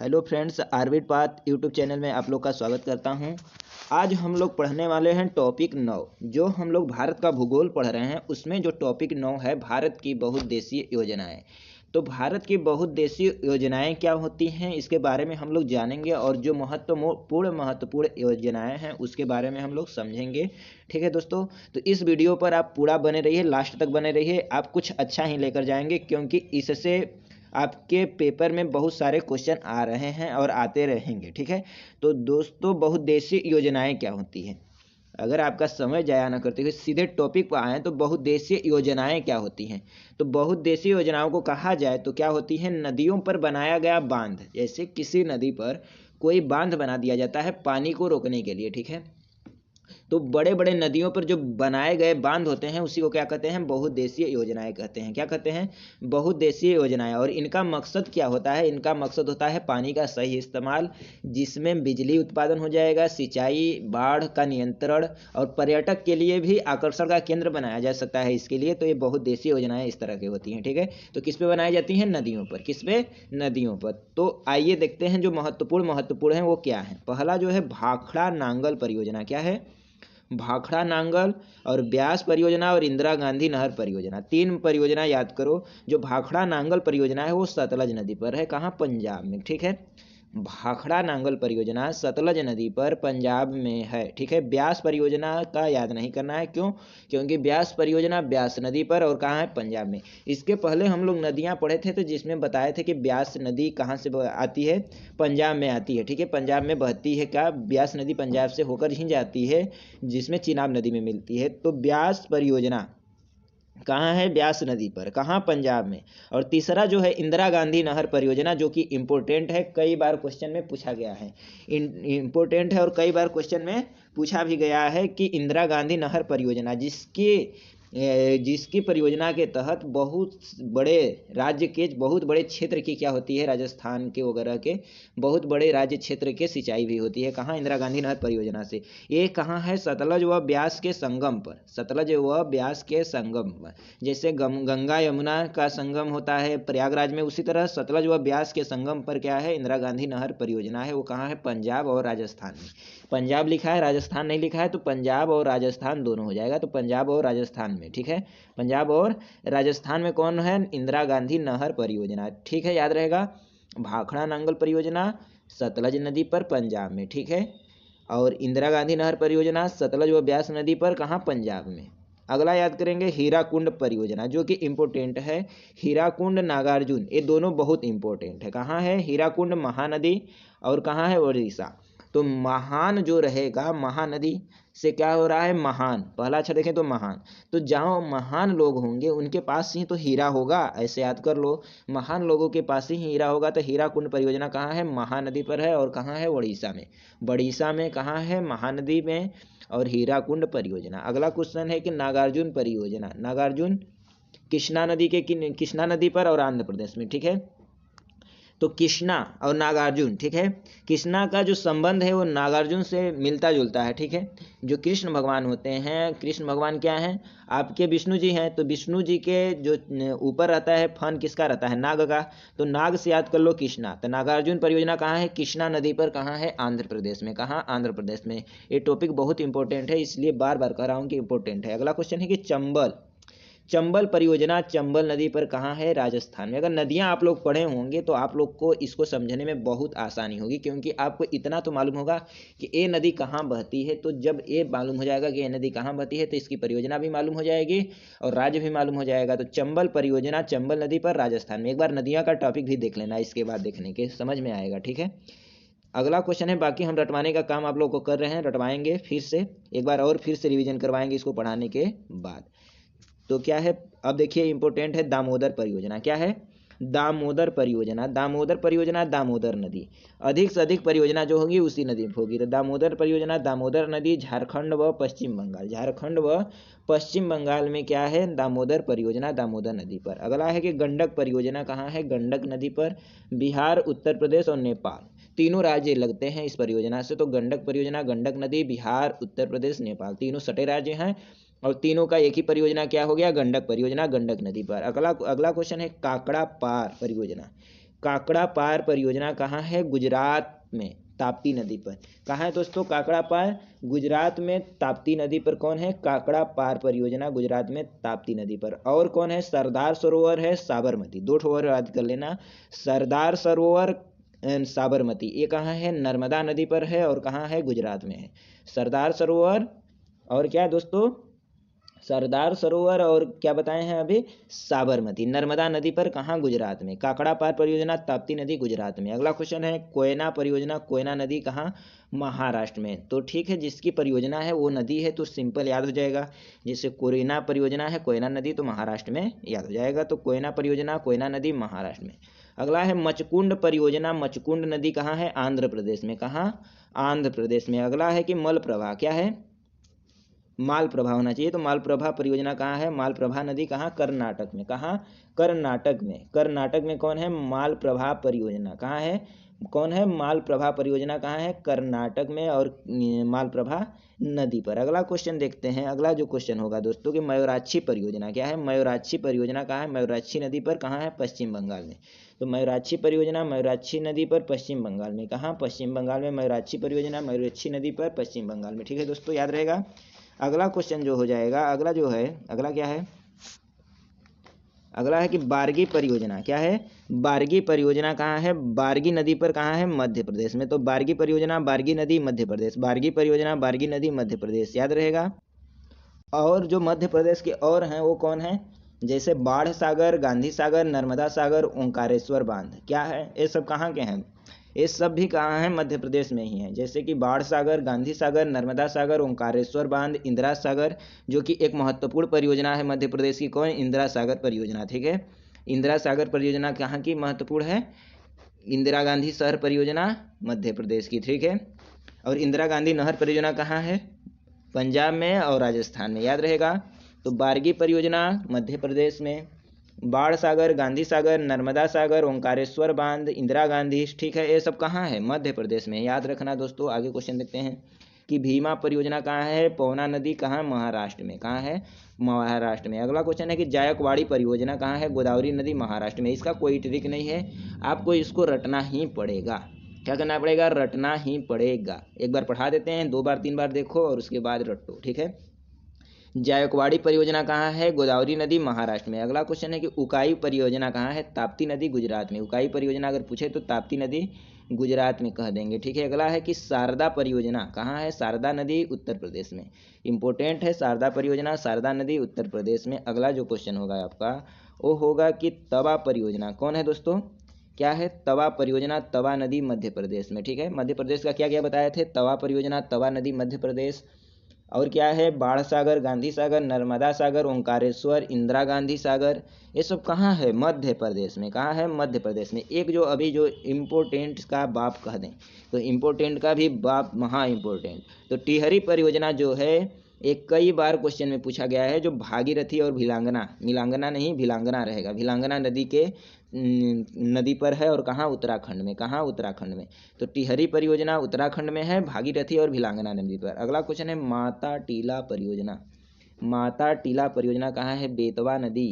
Hello friends, आरविड path YouTube channel में आप लोग का स्वागत करता हूं। आज हम लोग पढ़ने वाले हैं टॉपिक 9। जो हम लोग भारत का भूगोल पढ़ रहे हैं उसमें जो टॉपिक 9 है भारत की बहुउद्देशीय योजनाएं। तो भारत की बहुउद्देशीय योजनाएं क्या होती हैं इसके बारे में हम लोग जानेंगे और जो महत्वपूर्ण योजनाएं हैं उसके बारे में हम लोग समझेंगे। ठीक है दोस्तों, तो इस वीडियो पर आप पूरा बने रहिए, लास्ट तक बने रहिए। आप कुछ अच्छा ही लेकर जाएंगे क्योंकि इससे आपके पेपर में बहुत सारे क्वेश्चन आ रहे हैं और आते रहेंगे। ठीक है, तो दोस्तों बहुउद्देशीय योजनाएं क्या होती हैं, अगर आपका समय जाया ना करते हुए सीधे टॉपिक पर आए तो बहुउद्देशीय योजनाएं क्या होती हैं। तो बहुउद्देशीय योजनाओं को कहा जाए तो क्या होती है, नदियों पर बनाया गया बांध। जैसे किसी नदी पर कोई बांध बना दिया जाता है पानी को रोकने के लिए। ठीक है, तो बड़े बड़े नदियों पर जो बनाए गए बांध होते हैं उसी को क्या कहते हैं, बहुउद्देशीय योजनाएं कहते हैं। क्या कहते हैं, बहुउद्देशीय योजनाएं। और इनका मकसद क्या होता है, इनका मकसद होता है पानी का सही इस्तेमाल, जिसमें बिजली उत्पादन हो जाएगा, सिंचाई, बाढ़ का नियंत्रण और पर्यटक के लिए भी आकर्षण का केंद्र बनाया जा सकता है इसके लिए। तो ये बहुउद्देशीय योजनाएं इस तरह की होती हैं। ठीक है, तो किस पे बनाई जाती हैं, नदियों पर। किस पे, नदियों पर। तो आइए देखते हैं जो महत्वपूर्ण है वो क्या है। पहला जो है भाखड़ा नांगल परियोजना। क्या है, भाखड़ा नांगल और ब्यास परियोजना और इंदिरा गांधी नहर परियोजना, तीन परियोजना याद करो। जो भाखड़ा नांगल परियोजना है वो सतलज नदी पर है, कहाँ, पंजाब में। ठीक है, भाखड़ा नांगल परियोजना सतलज नदी पर पंजाब में है। ठीक है, ब्यास परियोजना का याद नहीं करना है, क्यों, क्योंकि ब्यास परियोजना ब्यास नदी पर और कहाँ है, पंजाब में। इसके पहले हम लोग नदियाँ पढ़े थे तो जिसमें बताए थे कि ब्यास नदी कहाँ से आती है, पंजाब में आती है। ठीक है, पंजाब में बहती है। क्या, ब्यास नदी पंजाब से होकर ही जाती है जिसमें चिनाब नदी में मिलती है। तो ब्यास परियोजना कहाँ है, ब्यास नदी पर, कहाँ, पंजाब में। और तीसरा जो है इंदिरा गांधी नहर परियोजना, जो कि इम्पोर्टेंट है, कई बार क्वेश्चन में पूछा गया है। इम्पोर्टेंट है और कई बार क्वेश्चन में पूछा भी गया है कि इंदिरा गांधी नहर परियोजना जिसकी परियोजना के तहत बहुत बड़े राज्य के, बहुत बड़े क्षेत्र की क्या होती है, राजस्थान के वगैरह के बहुत बड़े राज्य क्षेत्र के सिंचाई भी होती है। कहाँ, इंदिरा गांधी नहर परियोजना से। ये कहाँ है, सतलज व ब्यास के संगम पर, सतलज व ब्यास के संगम पर। जैसे गंगा यमुना का संगम होता है प्रयागराज में, उसी तरह सतलज व ब्यास के संगम पर क्या है, इंदिरा गांधी नहर परियोजना है। वो कहाँ है, पंजाब और राजस्थान में। पंजाब लिखा है, राजस्थान नहीं लिखा है, तो पंजाब और राजस्थान दोनों हो जाएगा। तो पंजाब और राजस्थान में। ठीक है, पंजाब और राजस्थान में कौन है, इंदिरा गांधी नहर परियोजना। ठीक है, याद रहेगा, भाखड़ा नांगल परियोजना सतलज नदी पर पंजाब में। ठीक है, और इंदिरा गांधी नहर परियोजना सतलज व ब्यास नदी पर, कहाँ, पंजाब में। अगला याद करेंगे हीराकुंड परियोजना, जो कि इम्पोर्टेंट है। हीराकुंड नागार्जुन, ये दोनों बहुत इंपॉर्टेंट है। कहाँ है, हीराकुंड महानदी और कहाँ है, उड़ीसा। तो महान जो रहेगा, महानदी से क्या हो रहा है, महान, पहला अच्छा देखें तो महान। तो जहाँ महान लोग होंगे उनके पास ही तो हीरा होगा, ऐसे याद कर लो। महान लोगों के पास ही हीरा होगा। तो हीराकुंड परियोजना कहाँ है, महानदी पर है और कहाँ है, उड़ीसा में। बड़ीसा में कहाँ है, महानदी में और हीराकुंड परियोजना। अगला क्वेश्चन है कि नागार्जुन परियोजना, नागार्जुन कृष्णा नदी पर और आंध्र प्रदेश में। ठीक है, तो कृष्णा और नागार्जुन। ठीक है, कृष्णा का जो संबंध है वो नागार्जुन से मिलता जुलता है। ठीक है, जो कृष्ण भगवान होते हैं, कृष्ण भगवान क्या हैं, आपके विष्णु जी हैं। तो विष्णु जी के जो ऊपर रहता है फन किसका रहता है, नाग का। तो नाग से याद कर लो कृष्णा। तो नागार्जुन परियोजना कहाँ है, कृष्णा नदी पर, कहाँ है, आंध्र प्रदेश में। कहाँ, आंध्र प्रदेश में। ये टॉपिक बहुत इंपॉर्टेंट है, इसलिए बार बार कह रहा हूँ कि इंपॉर्टेंट है। अगला क्वेश्चन है कि चंबल परियोजना चंबल नदी पर, कहाँ है, राजस्थान में। अगर नदियां आप लोग पढ़े होंगे तो आप लोग को इसको समझने में बहुत आसानी होगी, क्योंकि आपको इतना तो मालूम होगा कि ये नदी कहाँ बहती है। तो जब ये मालूम हो जाएगा कि ये नदी कहाँ बहती है तो इसकी परियोजना भी मालूम हो जाएगी और राज्य भी मालूम हो जाएगा। तो चंबल परियोजना चंबल नदी पर, राजस्थान में। एक बार नदियाँ का टॉपिक भी देख लेना, इसके बाद देखने के समझ में आएगा। ठीक है, अगला क्वेश्चन है, बाकी हम रटवाने का काम आप लोग को कर रहे हैं, रटवाएंगे फिर से एक बार और फिर से रिवीजन करवाएंगे इसको पढ़ाने के बाद। तो क्या है, अब देखिए इंपॉर्टेंट है दामोदर परियोजना। क्या है, दामोदर परियोजना। दामोदर परियोजना दामोदर नदी, अधिक से अधिक परियोजना जो होगी उसी नदी में होगी। तो दामोदर परियोजना दामोदर नदी, झारखंड व पश्चिम बंगाल, झारखंड व पश्चिम बंगाल में क्या है, दामोदर परियोजना दामोदर नदी पर। अगला है कि गंडक परियोजना कहाँ है, गंडक नदी पर, बिहार, उत्तर प्रदेश और नेपाल, तीनों राज्य लगते हैं इस परियोजना से। तो गंडक परियोजना गंडक नदी, बिहार, उत्तर प्रदेश, नेपाल, तीनों सटे राज्य हैं और तीनों का एक ही परियोजना क्या हो गया, गंडक परियोजना गंडक नदी पर। अगला क्वेश्चन है काकड़ा पार परियोजना। काकड़ा पार परियोजना कहाँ है? गुजरात में, ताप्ती नदी पर। कहाँ है दोस्तों काकड़ा पार? गुजरात में ताप्ती नदी पर। कौन है? काकड़ा पार परियोजना गुजरात में ताप्ती नदी पर। और कौन है? सरदार सरोवर है साबरमती। दो ठो और याद कर लेना, सरदार सरोवर एंड साबरमती। ये कहाँ है? नर्मदा नदी पर है। और कहाँ है? गुजरात में है। सरदार सरोवर और क्या दोस्तों? सरदार सरोवर और क्या बताए हैं अभी? साबरमती। नर्मदा नदी पर कहाँ? गुजरात में। काकड़ा पार परियोजना ताप्ती नदी गुजरात में। अगला क्वेश्चन है कोयना परियोजना, कोयना नदी कहाँ? महाराष्ट्र में। तो ठीक है, जिसकी परियोजना है वो नदी है तो सिंपल याद हो जाएगा। जैसे कोयना परियोजना है कोयना नदी तो महाराष्ट्र में याद हो जाएगा। तो कोयना परियोजना कोयना नदी महाराष्ट्र में। अगला है मचकुंड परियोजना, मचकुंड नदी कहाँ है? आंध्र प्रदेश में। कहाँ? आंध्र प्रदेश में। अगला है कि मलप्रभा, क्या है? मालप्रभा होना चाहिए, तो मालप्रभा परियोजना कहाँ है? मालप्रभा नदी कहाँ? कर्नाटक में। कहाँ? कर्नाटक में। कर्नाटक में कौन है? मालप्रभा परियोजना। कहाँ है? कौन है? मालप्रभा परियोजना कहाँ है? कर्नाटक में। और मालप्रभा नदी पर। अगला क्वेश्चन देखते हैं। अगला जो क्वेश्चन होगा दोस्तों कि मयूराक्षी परियोजना, क्या है? मयूराक्षी परियोजना कहाँ है? मयूराक्षी नदी पर। कहाँ है? पश्चिम बंगाल में। तो मयूराक्षी परियोजना मयूराक्षी नदी पर पश्चिम बंगाल में। कहाँ? पश्चिम बंगाल में मयूराक्षी परियोजना मयूराक्षी नदी पर पश्चिम बंगाल में। ठीक है दोस्तों, याद रहेगा। अगला क्वेश्चन जो हो जाएगा, अगला जो है, अगला क्या है? अगला है कि बारगी परियोजना, क्या है? बारगी परियोजना कहाँ है? बारगी नदी पर। कहाँ है? मध्य प्रदेश में। तो बारगी परियोजना बारगी नदी मध्य प्रदेश। बारगी परियोजना बारगी नदी मध्य प्रदेश, याद रहेगा। और जो मध्य प्रदेश के और हैं वो कौन है? जैसे बाढ़ सागर, गांधी सागर, नर्मदा सागर, ओंकारेश्वर बांध, क्या है? ये सब कहाँ के हैं? ये सब भी कहाँ है? मध्य प्रदेश में ही है। जैसे कि बाढ़ सागर, गांधी सागर, नर्मदा सागर, ओंकारेश्वर बांध, इंदिरा सागर, जो कि एक महत्वपूर्ण परियोजना है मध्य प्रदेश की। कौन? इंदिरा सागर परियोजना। ठीक है, इंदिरा सागर परियोजना कहाँ की महत्वपूर्ण है? इंदिरा गांधी शहर परियोजना मध्य प्रदेश की। ठीक है, और इंदिरा गांधी नहर परियोजना कहाँ है? पंजाब में और राजस्थान में, याद रहेगा। तो बारगी परियोजना मध्य प्रदेश में, बाढ़ सागर, गांधी सागर, नर्मदा सागर, ओंकारेश्वर बांध, इंदिरा गांधी, ठीक है, ये सब कहाँ है? मध्य प्रदेश में, याद रखना दोस्तों। आगे क्वेश्चन देखते हैं कि भीमा परियोजना कहाँ है? पवना नदी कहाँ? महाराष्ट्र में। कहाँ है? महाराष्ट्र में। अगला क्वेश्चन है कि जायकवाड़ी परियोजना कहाँ है? गोदावरी नदी महाराष्ट्र में। इसका कोई ट्रिक नहीं है, आपको इसको रटना ही पड़ेगा। क्या करना पड़ेगा? रटना ही पड़ेगा। एक बार पढ़ा देते हैं, 2 बार 3 बार देखो और उसके बाद रटो। ठीक है, जायकवाड़ी परियोजना कहाँ है? गोदावरी नदी महाराष्ट्र में। अगला क्वेश्चन है कि उकाई परियोजना कहाँ है? ताप्ती नदी गुजरात में। उकाई परियोजना अगर पूछे तो ताप्ती नदी गुजरात में कह देंगे। ठीक है, अगला है कि शारदा परियोजना कहाँ है? शारदा नदी उत्तर प्रदेश में। इंपॉर्टेंट है शारदा परियोजना, शारदा नदी उत्तर प्रदेश में। अगला जो क्वेश्चन होगा आपका वो होगा कि तवा परियोजना, कौन है दोस्तों? क्या है? तवा परियोजना, तवा नदी मध्य प्रदेश में। ठीक है, मध्य प्रदेश का क्या क्या बताए थे? तवा परियोजना, तवा नदी मध्य प्रदेश। और क्या है? बाढ़ सागर, गांधी सागर, नर्मदा सागर, ओंकारेश्वर, इंदिरा गांधी सागर, ये सब कहाँ है? मध्य प्रदेश में। कहाँ है? मध्य प्रदेश में। एक जो अभी जो इम्पोर्टेंट का बाप कह दें तो इम्पोर्टेंट का भी बाप महा इम्पोर्टेंट, तो टिहरी परियोजना जो है एक कई बार क्वेश्चन में पूछा गया है, जो भागीरथी और भिलांगना, मिलांगना नहीं भिलांगना रहेगा, भिलांगना नदी के नदी पर है। और कहाँ? उत्तराखंड में। कहाँ? उत्तराखंड में। तो टिहरी परियोजना उत्तराखंड में है, भागीरथी और भिलांगना नदी पर। अगला क्वेश्चन है माता टीला परियोजना। माता टीला परियोजना कहाँ है? बेतवा नदी।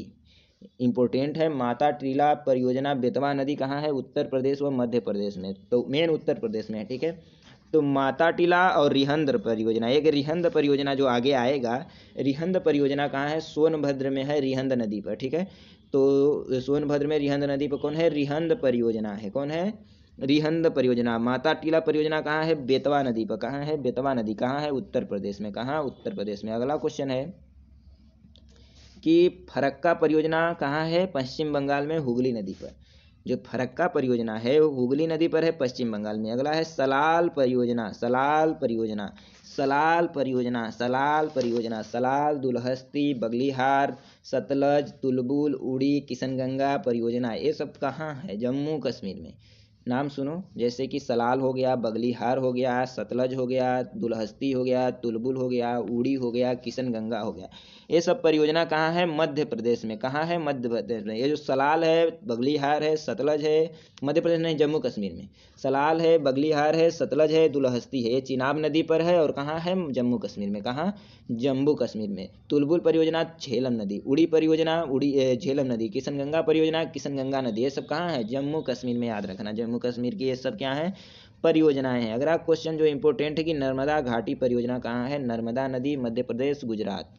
इंपॉर्टेंट है, माता टीला परियोजना बेतवा नदी कहाँ है? उत्तर प्रदेश व मध्य प्रदेश में। तो मेन उत्तर प्रदेश में है। ठीक है, तो माता टीला और रिहंद परियोजना, एक रिहंद परियोजना जो आगे आएगा, रिहंद परियोजना कहाँ है? सोनभद्र में है, रिहंद नदी पर। ठीक है, तो सोनभद्र में रिहंद नदी पर कौन है? रिहंद परियोजना है। कौन है? रिहंद परियोजना। माता टीला परियोजना कहाँ है? बेतवा नदी पर। कहाँ है? बेतवा नदी कहाँ है? उत्तर प्रदेश में। कहाँ? उत्तर प्रदेश में। अगला क्वेश्चन है कि फरक्का परियोजना कहाँ है? पश्चिम बंगाल में, हुगली नदी पर। जो फरक्का परियोजना है वो हुगली नदी पर है, पश्चिम बंगाल में। अगला है सलाल परियोजना, सलाल परियोजना, सलाल परियोजना, सलाल परियोजना, सलाल, दुलहस्ती, बगलीहार, सतलज, तुलबुल, उड़ी, किशनगंगा परियोजना, ये सब कहाँ है? जम्मू कश्मीर में। नाम सुनो, जैसे कि सलाल हो गया, बगलीहार हो गया, सतलज हो गया, दुलहस्ती हो गया, तुलबुल हो गया, उड़ी हो गया, किशन गंगा हो गया। ये सब परियोजना कहाँ है? मध्य प्रदेश में। कहाँ है? मध्य प्रदेश में। ये जो सलाल है, बगलीहार है, सतलज है, मध्य प्रदेश नहीं, जम्मू कश्मीर में। सलाल है, बगलीहार है, सतलज है, दुलहस्ती है, ये चिनाब नदी पर है और कहाँ है? जम्मू कश्मीर में। कहाँ? जम्मू कश्मीर में। तुलबुल परियोजना झेलम नदी, उड़ी परियोजना झेलम नदी, किशन गंगा परियोजना किशन गंगा नदी, ये सब कहाँ है? जम्मू कश्मीर में। याद रखना, जम्मू कश्मीर की ये सब क्या है? परियोजनाएं हैं। अगला क्वेश्चन जो इंपॉर्टेंट है कि नर्मदा घाटी परियोजना कहाँ है? नर्मदा नदी मध्य प्रदेश गुजरात।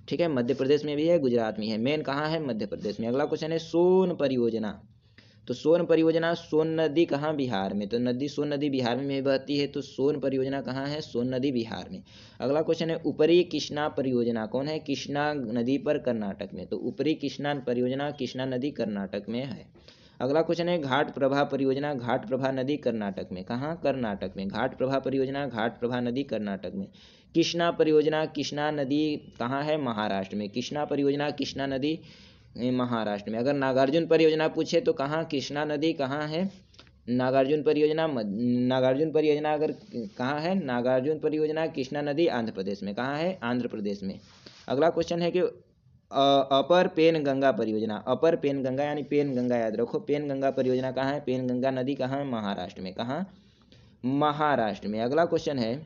ठीक है, मध्य प्रदेश में भी है, गुजरात में है, मेन कहाँ है? मध्य प्रदेश में। अगला क्वेश्चन है सोन परियोजना। तो सोन परियोजना, सोन नदी कहाँ? बिहार में। तो नदी सोन नदी बिहार में भी बहती है, तो सोन परियोजना कहाँ है? सोन नदी बिहार में। अगला क्वेश्चन है ऊपरी कृष्णा परियोजना कौन है? कृष्णा नदी पर, कर्नाटक में। तो ऊपरी कृष्णा परियोजना कृष्णा नदी कर्नाटक में है। अगला क्वेश्चन है घाट प्रभा परियोजना, घाट प्रभा नदी कर्नाटक में। कहाँ? कर्नाटक में। घाट प्रभा परियोजना, घाट प्रभा नदी कर्नाटक में। कृष्णा परियोजना, कृष्णा नदी कहाँ है? महाराष्ट्र में। कृष्णा परियोजना, कृष्णा नदी महाराष्ट्र में। अगर नागार्जुन परियोजना पूछे तो कहाँ? कृष्णा नदी कहाँ है? नागार्जुन परियोजना, नागार्जुन परियोजना अगर कहाँ है? नागार्जुन परियोजना कृष्णा नदी आंध्र प्रदेश में। कहाँ है? आंध्र प्रदेश में। अगला क्वेश्चन है कि अपर पेन गंगा परियोजना, अपर पेन गंगा यानी पेन गंगा याद रखो, पेन गंगा परियोजना कहाँ है? पेन गंगा नदी कहाँ है? महाराष्ट्र में। कहाँ? महाराष्ट्र में। अगला क्वेश्चन है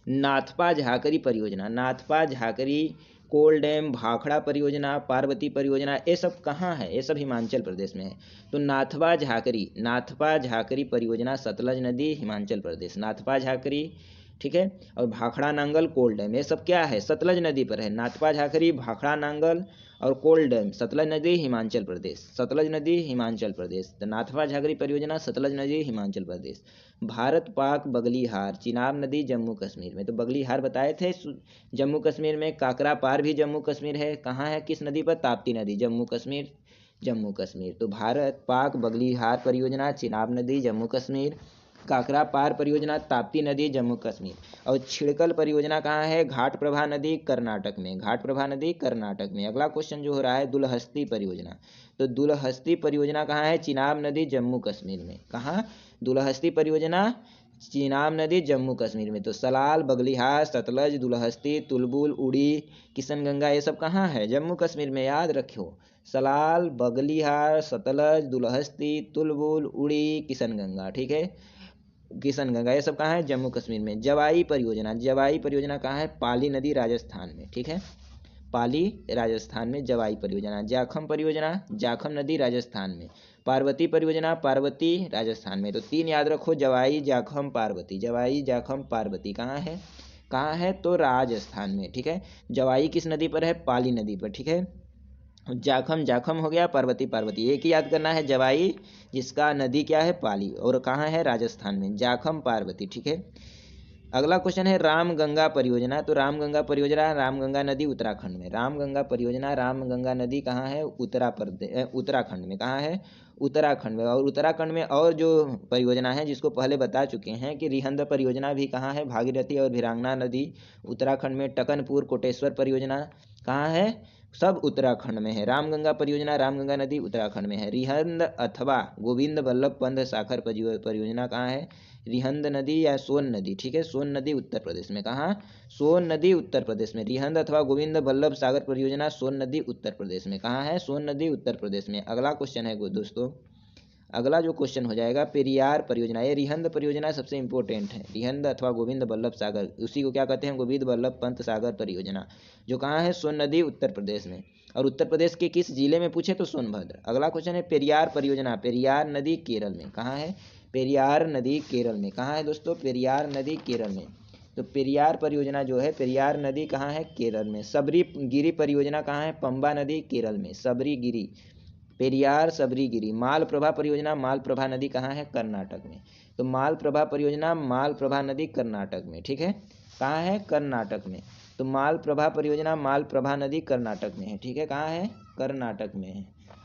नाथपा झाकरी परियोजना, नाथपा झाकरी, कोल डैम, भाखड़ा परियोजना, पार्वती परियोजना, ये सब कहाँ है? ये सब हिमाचल प्रदेश में है। तो नाथपा झाकरी, नाथपा झाकरी परियोजना सतलज नदी हिमाचल प्रदेश, नाथपा झाकरी। ठीक है, और भाखड़ा नांगल, कोल डैम, ये सब क्या है? सतलज नदी पर है। नाथपा झाकरी, भाखड़ा नांगल और कोल डैम, सतलज नदी हिमाचल प्रदेश, सतलज नदी हिमाचल प्रदेश। तो नाथपा झाकरी परियोजना सतलज नदी हिमाचल प्रदेश। भारत पाक बगलीहार, चिनाब नदी जम्मू कश्मीर में। तो बगलीहार बताए थे जम्मू कश्मीर में। काकरा पार भी जम्मू कश्मीर है। कहाँ है? किस नदी पर? ताप्ती नदी, जम्मू कश्मीर, जम्मू कश्मीर। तो भारत पाक बगलीहार परियोजना चिनाब नदी जम्मू कश्मीर, काकरा पार परियोजना ताप्ती नदी जम्मू कश्मीर, और छिड़कल परियोजना कहाँ है? घाट प्रभा नदी कर्नाटक में, घाट प्रभा नदी कर्नाटक में। अगला क्वेश्चन जो हो रहा है दुलहस्ती परियोजना, तो दुलहस्ती परियोजना कहाँ है? चिनाब नदी जम्मू कश्मीर में। कहाँ? दुलहस्ती परियोजना चिनाब नदी जम्मू कश्मीर में। तो सलाल, बगलीहार, सतलज, दुलहस्ती, तुलबुल, उड़ी, किशन गंगा, ये सब कहाँ है? जम्मू कश्मीर में। याद रखो, सलाल, बगलीहार, सतलज, दुलहस्ती, तुलबुल, उड़ी, किशन गंगा। ठीक है, किशन गंगा, ये सब कहाँ है? जम्मू कश्मीर में। जवाई परियोजना, जवाई परियोजना कहाँ है? पाली नदी राजस्थान में। ठीक है, पाली राजस्थान में जवाई परियोजना। जाखम परियोजना, जाखम नदी राजस्थान में। पार्वती परियोजना, पार्वती राजस्थान में। तो तीन याद रखो, जवाई, जाखम, पार्वती, जवाई, जाखम, पार्वती। कहाँ है? कहाँ है? तो राजस्थान में। ठीक है, जवाई किस नदी पर है? पाली नदी पर। ठीक है, जाखम, जाखम हो गया, पार्वती, पार्वती, एक ही याद करना है, जवाई जिसका नदी क्या है? पाली, और कहाँ है? राजस्थान में, जाखम, पार्वती। ठीक है, अगला क्वेश्चन है रामगंगा परियोजना। तो रामगंगा परियोजना, रामगंगा नदी उत्तराखंड में। रामगंगा परियोजना, रामगंगा नदी कहाँ है? उत्तराखंड में। कहाँ है? उत्तराखंड में। और उत्तराखंड में और जो परियोजना है जिसको पहले बता चुके हैं कि रिहंद परियोजना भी कहाँ है? भागीरथी और भिरांगना नदी उत्तराखंड में। टकनपुर कोटेश्वर परियोजना कहाँ है? सब उत्तराखंड में है। रामगंगा परियोजना, रामगंगा नदी उत्तराखंड में है। रिहंद अथवा गोविंद बल्लभ पंत सागर परियोजना कहाँ है? रिहंद नदी या सोन नदी। ठीक है, सोन नदी उत्तर प्रदेश में। कहाँ? सोन नदी उत्तर प्रदेश में। रिहंद अथवा गोविंद बल्लभ सागर परियोजना सोन नदी उत्तर प्रदेश में। कहाँ है? सोन नदी उत्तर प्रदेश में। अगला क्वेश्चन है दोस्तों, अगला जो क्वेश्चन हो जाएगा पेरियार परियोजना। ये रिहंद परियोजना सबसे इंपॉर्टेंट है। रिहंद अथवा गोविंद बल्लभ सागर, उसी को क्या कहते हैं? गोविंद बल्लभ पंत सागर परियोजना, जो कहाँ है? सोन नदी उत्तर प्रदेश में। और उत्तर प्रदेश के किस जिले में पूछे तो सोनभद्र। अगला क्वेश्चन है पेरियार परियोजना, पेरियार नदी केरल में। कहाँ है? पेरियार नदी केरल में। कहाँ है दोस्तों? पेरियार नदी केरल में। तो पेरियार परियोजना जो है, पेरियार नदी कहाँ है? केरल में। सबरी गिरी परियोजना कहाँ है? पंबा नदी केरल में। सबरी गिरी, पेरियार सबरी गिरी। मालप्रभा परियोजना, मालप्रभा नदी कहाँ है? कर्नाटक में। तो मालप्रभा परियोजना, मालप्रभा नदी कर्नाटक में। ठीक है, कहाँ है? कर्नाटक में। तो मालप्रभा परियोजना, मालप्रभा नदी कर्नाटक में है। ठीक है, कहाँ है? कर्नाटक में है।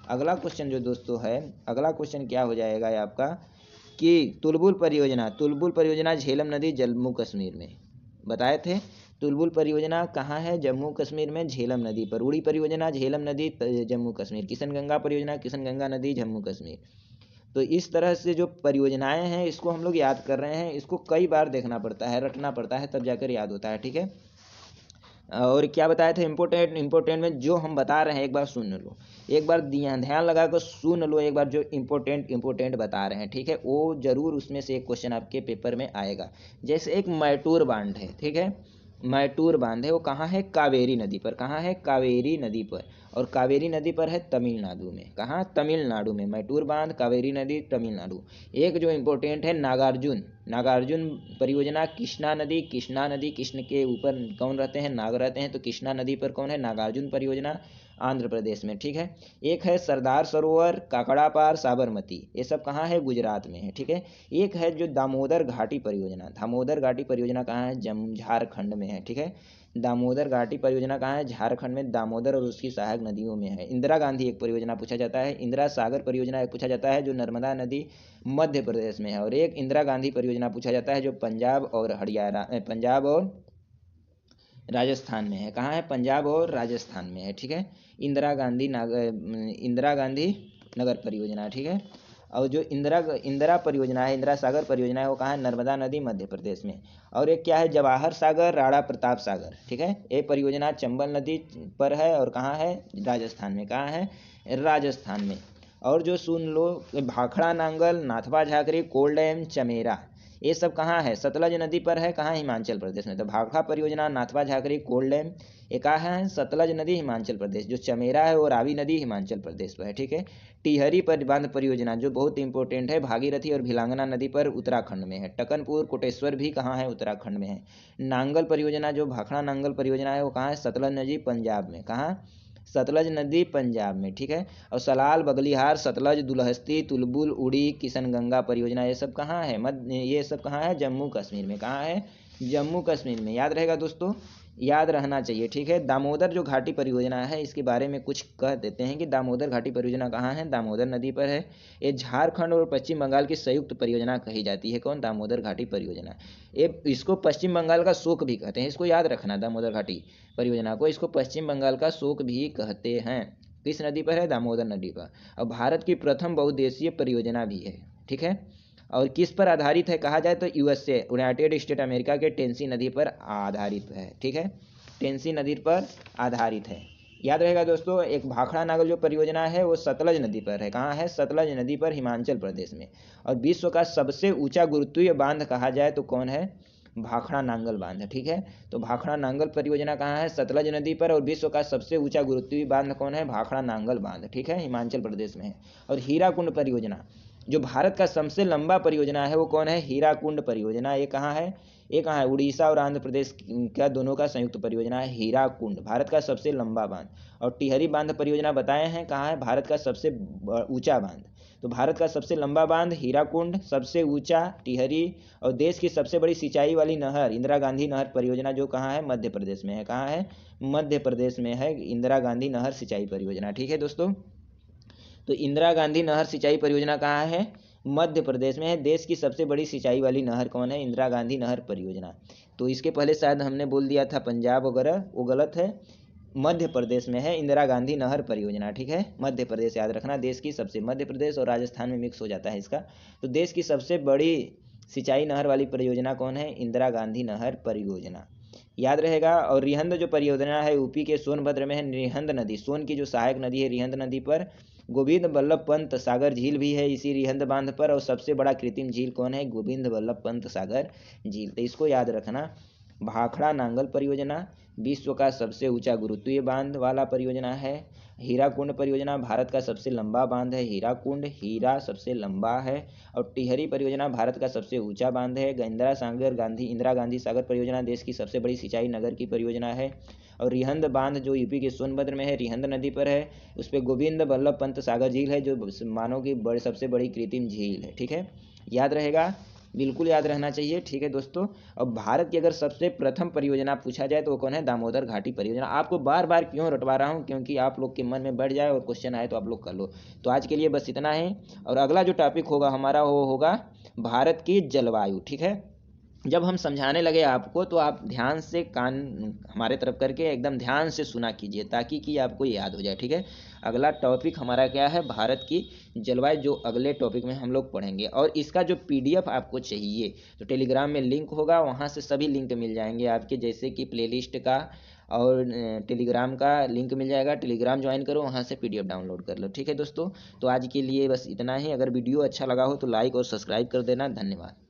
अगला क्वेश्चन जो दोस्तों है, अगला क्वेश्चन क्या हो जाएगा ये आपका कि तुलबुल परियोजना, तुलबुल परियोजना झेलम नदी जम्मू कश्मीर में। बताए थे तुलबुल परियोजना कहाँ है? जम्मू कश्मीर में, झेलम नदी पर। उड़ी परियोजना झेलम नदी जम्मू कश्मीर। किशन गंगा परियोजना, किशन गंगा नदी जम्मू कश्मीर। तो इस तरह से जो परियोजनाएं हैं इसको हम लोग याद कर रहे हैं, इसको कई बार देखना पड़ता है, रटना पड़ता है, तब जाकर याद होता है। ठीक है, और क्या बताया था इम्पोर्टेंट में जो हम बता रहे हैं एक बार सुन लो, एक बार ध्यान लगा कर सुन लो एक बार, जो इम्पोर्टेंट बता रहे हैं। ठीक है, वो जरूर उसमें से एक क्वेश्चन आपके पेपर में आएगा। जैसे एक मैटूर बांध है, ठीक है, मैटूर बांध है, वो कहाँ है? कावेरी नदी पर। कहाँ है? कावेरी नदी पर। और कावेरी नदी पर है तमिलनाडु में। कहाँ? तमिलनाडु में। मैटूर बांध, कावेरी नदी, तमिलनाडु। एक जो इम्पोर्टेंट है नागार्जुन, नागार्जुन परियोजना, कृष्णा नदी, कृष्ण के ऊपर कौन रहते हैं? नाग रहते हैं, तो कृष्णा नदी पर कौन है? नागार्जुन परियोजना, आंध्र प्रदेश में। ठीक है, एक है सरदार सरोवर, काकड़ा पार, साबरमती, ये सब कहाँ है? गुजरात में है। ठीक है, एक है जो दामोदर घाटी परियोजना, दामोदर घाटी परियोजना कहाँ है? झारखंड में है। ठीक है, दामोदर घाटी परियोजना कहाँ है? झारखंड में, दामोदर और उसकी सहायक नदियों में है। इंदिरा गांधी एक परियोजना पूछा जाता है, इंदिरा सागर परियोजना एक पूछा जाता है जो नर्मदा नदी मध्य प्रदेश में है। और एक इंदिरा गांधी परियोजना पूछा जाता है जो पंजाब और राजस्थान में है। कहाँ है? पंजाब और राजस्थान में है। ठीक है, इंदिरा गांधी नगर परियोजना। ठीक है, और जो इंदिरा परियोजना है, इंदिरा सागर परियोजना है, वो कहाँ है? नर्मदा नदी मध्य प्रदेश में। और एक क्या है? जवाहर सागर, राणा प्रताप सागर। ठीक है, ये परियोजना चंबल नदी पर है और कहाँ है? राजस्थान में। कहाँ है? राजस्थान में। और जो सुन लो, भाखड़ा नांगल, नाथपा झाकरी, कोल डैम, चमेरा, ये सब कहाँ है? सतलज नदी पर है। कहाँ? हिमाचल प्रदेश में। तो भाखड़ा परियोजना, नाथपा झाकरी, कोल डैम, ये कहाँ है? सतलज नदी, हिमाचल प्रदेश। जो चमेरा है वो रावी नदी, हिमाचल प्रदेश पर है। ठीक है, टिहरी बांध परियोजना जो बहुत इंपॉर्टेंट है, भागीरथी और भिलांगना नदी पर, उत्तराखंड में है। टकनपुर, कोटेश्वर भी कहाँ है? उत्तराखंड में है। नांगल परियोजना जो भाखड़ा नांगल परियोजना है वो कहाँ है? सतलज नदी, पंजाब में। कहाँ? सतलज नदी, पंजाब में। ठीक है, और सलाल, बगलिहार, सतलज, दुलहस्ती, तुलबुल, उड़ी, किशनगंगा परियोजना, ये सब कहाँ है? ये सब कहाँ है? जम्मू कश्मीर में। कहाँ है? जम्मू कश्मीर में। याद रहेगा दोस्तों, याद रहना चाहिए। ठीक है, दामोदर जो घाटी परियोजना है इसके बारे में कुछ कह देते हैं कि दामोदर घाटी परियोजना कहाँ है? दामोदर नदी पर है। ये झारखंड और पश्चिम बंगाल की संयुक्त परियोजना कही जाती है। कौन? दामोदर घाटी परियोजना। ये इसको पश्चिम बंगाल का शोक भी कहते हैं, इसको याद रखना, दामोदर घाटी परियोजना को इसको पश्चिम बंगाल का शोक भी कहते हैं। किस नदी पर है? दामोदर नदी पर। और भारत की प्रथम बहुउद्देशीय परियोजना भी है। ठीक है, और किस पर आधारित है कहा जाए तो यूएसए, यूनाइटेड स्टेट अमेरिका के टेनेसी नदी पर आधारित है। ठीक है, टेनेसी नदी पर आधारित है। याद रहेगा दोस्तों, एक भाखड़ा नागल जो परियोजना है वो सतलज नदी पर है। कहाँ है? सतलज नदी पर, हिमाचल प्रदेश में। और विश्व का सबसे ऊंचा गुरुत्वीय बांध कहा जाए तो कौन है? भाखड़ा नांगल बांध। ठीक है, तो भाखड़ा नांगल परियोजना कहाँ है? सतलज नदी पर। और विश्व का सबसे ऊंचा गुरुत्वीय बांध कौन है? भाखड़ा नांगल बांध। ठीक है, हिमाचल प्रदेश में है। और हीराकुंड परियोजना जो भारत का सबसे लंबा परियोजना है वो कौन है? हीराकुंड परियोजना। ये कहाँ है? ये कहाँ है? उड़ीसा और आंध्र प्रदेश का दोनों का संयुक्त परियोजना है हीराकुंड, भारत का सबसे लंबा बांध। और टिहरी बांध परियोजना बताए हैं कहाँ है? भारत का सबसे ऊंचा बांध। तो भारत का सबसे लंबा बांध हीराकुंड, सबसे ऊंचा टिहरी, और देश की सबसे बड़ी सिंचाई वाली नहर इंदिरा गांधी नहर परियोजना जो कहाँ है? मध्य प्रदेश में है। कहाँ है? मध्य प्रदेश में है इंदिरा गांधी नहर सिंचाई परियोजना। ठीक है दोस्तों, तो इंदिरा गांधी नहर सिंचाई परियोजना कहाँ है? मध्य प्रदेश में है। देश की सबसे बड़ी सिंचाई वाली नहर कौन है? इंदिरा गांधी नहर परियोजना। तो इसके पहले शायद हमने बोल दिया था पंजाब वगैरह, वो गलत है। मध्य प्रदेश में है इंदिरा गांधी नहर परियोजना। ठीक है, मध्य प्रदेश याद रखना, देश की सबसे, मध्य प्रदेश और राजस्थान में मिक्स हो जाता है इसका। तो देश की सबसे बड़ी सिंचाई नहर वाली परियोजना कौन है? इंदिरा गांधी नहर परियोजना। याद रहेगा। और रिहंद जो परियोजना है यूपी के सोनभद्र में है। रिहंद नदी, सोन की जो सहायक नदी है रिहंद नदी पर। गोविंद बल्लभ पंत सागर झील भी है इसी रिहंद बांध पर। और सबसे बड़ा कृत्रिम झील कौन है? गोविंद बल्लभ पंत सागर झील। तो इसको याद रखना। भाखड़ा नांगल परियोजना विश्व का सबसे ऊंचा गुरुत्वीय बांध वाला परियोजना है। हीराकुंड परियोजना भारत का सबसे लंबा बांध है। हीराकुंड, हीरा सबसे लंबा है। और टिहरी परियोजना भारत का सबसे ऊंचा बांध है। इंदिरा गांधी सागर परियोजना देश की सबसे बड़ी सिंचाई नगर की परियोजना है। और रिहंद बांध जो यूपी के सोनभद्र में है, रिहंद नदी पर है, उस पर गोविंद बल्लभ पंत सागर झील है जो मानव की सबसे बड़ी कृत्रिम झील है। ठीक है, याद रहेगा, बिल्कुल याद रहना चाहिए। ठीक है दोस्तों, अब भारत की अगर सबसे प्रथम परियोजना पूछा जाए तो वो कौन है? दामोदर घाटी परियोजना। आपको बार बार क्यों रटवा रहा हूँ? क्योंकि आप लोग के मन में बैठ जाए और क्वेश्चन आए तो आप लोग कर लो। तो आज के लिए बस इतना है। और अगला जो टॉपिक होगा हमारा वो होगा भारत की जलवायु। ठीक है, जब हम समझाने लगे आपको तो आप ध्यान से कान हमारे तरफ करके एकदम ध्यान से सुना कीजिए, ताकि कि आपको याद हो जाए। ठीक है, अगला टॉपिक हमारा क्या है, भारत की जलवायु, जो अगले टॉपिक में हम लोग पढ़ेंगे। और इसका जो पीडीएफ आपको चाहिए तो टेलीग्राम में लिंक होगा, वहाँ से सभी लिंक मिल जाएंगे आपके, जैसे कि प्लेलिस्ट का और टेलीग्राम का लिंक मिल जाएगा। टेलीग्राम ज्वाइन करो, वहाँ से पीडीएफ डाउनलोड कर लो। ठीक है दोस्तों, तो आज के लिए बस इतना ही। अगर वीडियो अच्छा लगा हो तो लाइक और सब्सक्राइब कर देना। धन्यवाद।